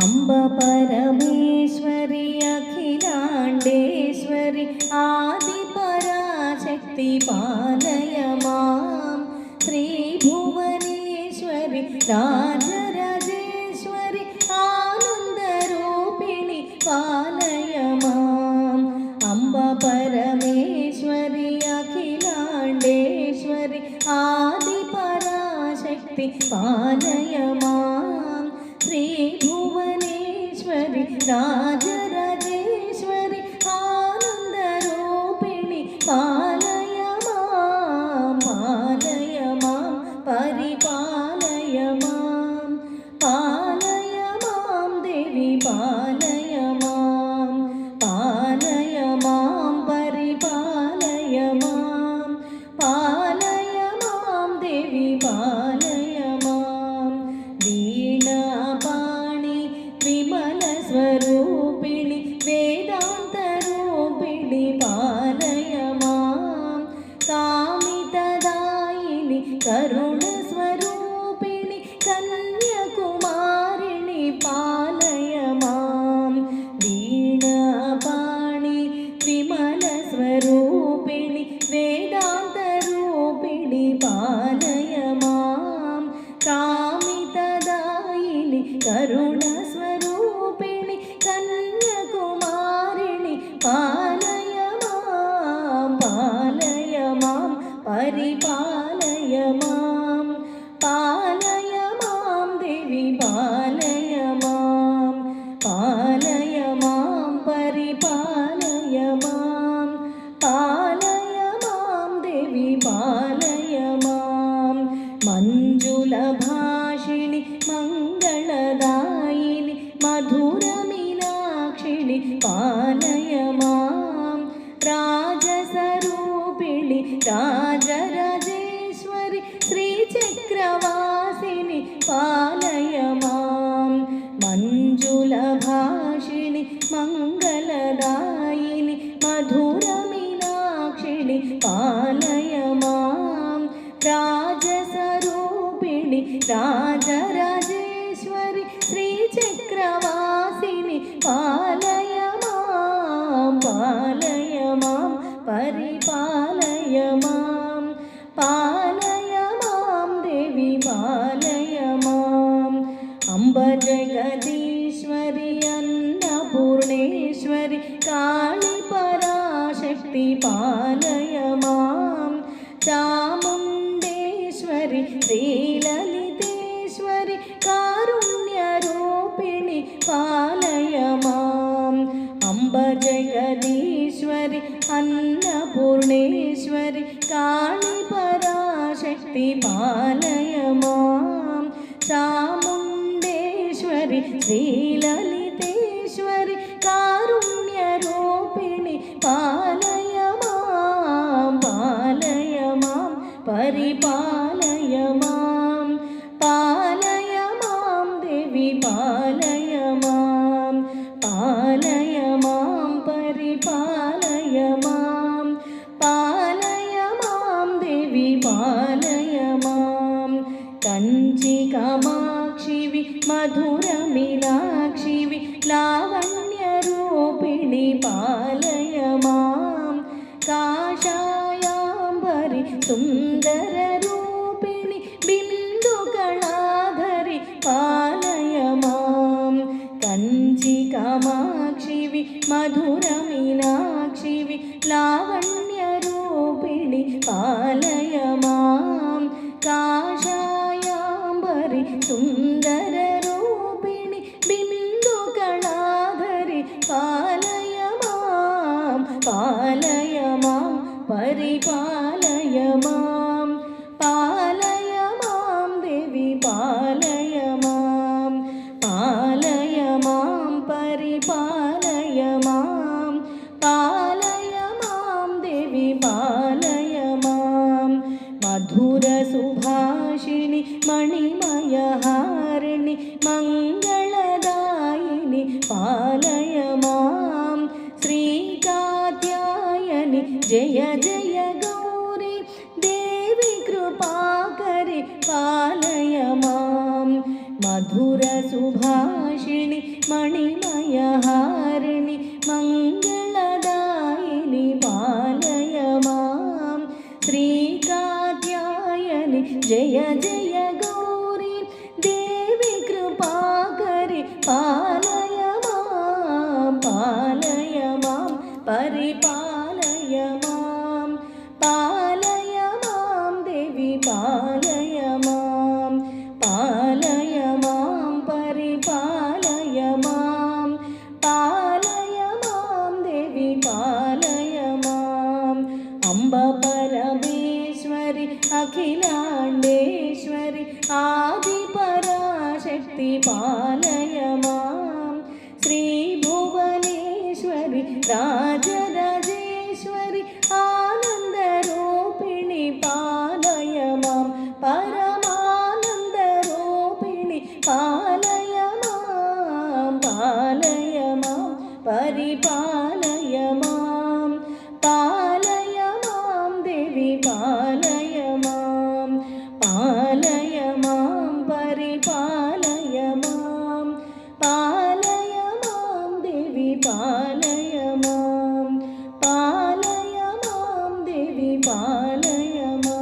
अम्ब परमेश्वरि अखिलाण्डेश्वरि आदिपराशक्ति पालय मां श्रीभुवनेश्वरि राजराजेश्वरि आनन्दरूपिणि पालय माम् अम्ब परमेश्वरि अखिलाण्डेश्वरि आदिपराशक्ति पालय मां श्रीभुवनेश्वरि राजराजेश्वरि आनन्दरूपिणि पालय मां परिपालय मां देवी पालय मां परिपालय मां देवी पालय मां वीणापाणि विमलस्वरूपिणि वेदान्तरूपिणि पालय मां कामितदायिनि करुणस्वरूपिणि कन्याकुमारिणि पालय मां वीणापाणि विमलस्वरूपिणि वेदान्तरूपिणि पालय मां कामितदायिनि करुणस्वरूपिणि कन्याकुमारिणि पालय मां परिपालय मां देवी पालय मां परिपालय मां देवी पालय मां मञ्जुलभाषिणि मङ्गलदायिनि मधुरमीनाक्षिणि पालय मां राजसरूपिणि राजराजेश्वरि श्रीचक्रवासिनि पालय मां मञ्जुलभाषिणि मङ्गलदायिनि मधुरमीनाक्षिणि पालय मां राजसरूपिणि राजराजेश्वरि श्रीचक्रवासिनि पालय मां परिपालय मां देवी पालय मां अम्ब जगदीश्वरि अन्नपूर्णेश्वरि काली पराशक्ति पालय मां चामुण्डेश्वरि श्रीललितेश्वरि कारुण्यरूपिणि पालय माम् अम्ब जगदीश्वरि अन्नपूर्णेश्वरि काली पराशक्ति पालय मां चामुण्डेश्वरि श्रीललितेश्वरि कारुण्यरूपिणि पालय मां परिपालय मां देवी पालय मां परिपालय मां देवी पालय मां कञ्चिकामाक्षिवि मधुरमीनाक्षिवि लावण्यरूपिणि पालय मां काषायाम्बरि सुन्दररूपिणि बिन्दुकलाधरि पालय मां कञ्चिकामाक्षिवि मधुरमीनाक्षिवि लावण्यरूपिणि पालय मां काषायाम्बरि सुन्दररूपिणि बिन्दुकलाधरि पालय मां परिपालय मां देवी पालय मां परिपालय मां देवी पालय मां मधुरसुभाषिणि मणिमयहारिणि मङ्गलदायिनि पालय मां श्रीकात्यायनि जय जय गौरी देवी कृपाकरि पालय मां मधुरसुभाषिणि मणिमयहारिणि मङ्गलदायिनि पालय मां श्रीकात्यायनि जय जय गौरी देवी कृपाकरि पालय मां परिपालय मां देवी पालय मां परिपालय मां देवी पालय माम् अम्ब परमेश्वरि अखिलाण्डेश्वरि आदिपराशक्ति पालय मां श्रीभुवनेश्वरि राजराजेश्वरि आनन्दरूपिणि पालय मां परमानन्दरूपिणि पालय मां परिपालय मां देवी पालय मां परिपालय मां देवी पालय मां देवी पालय मां देवी पालय मां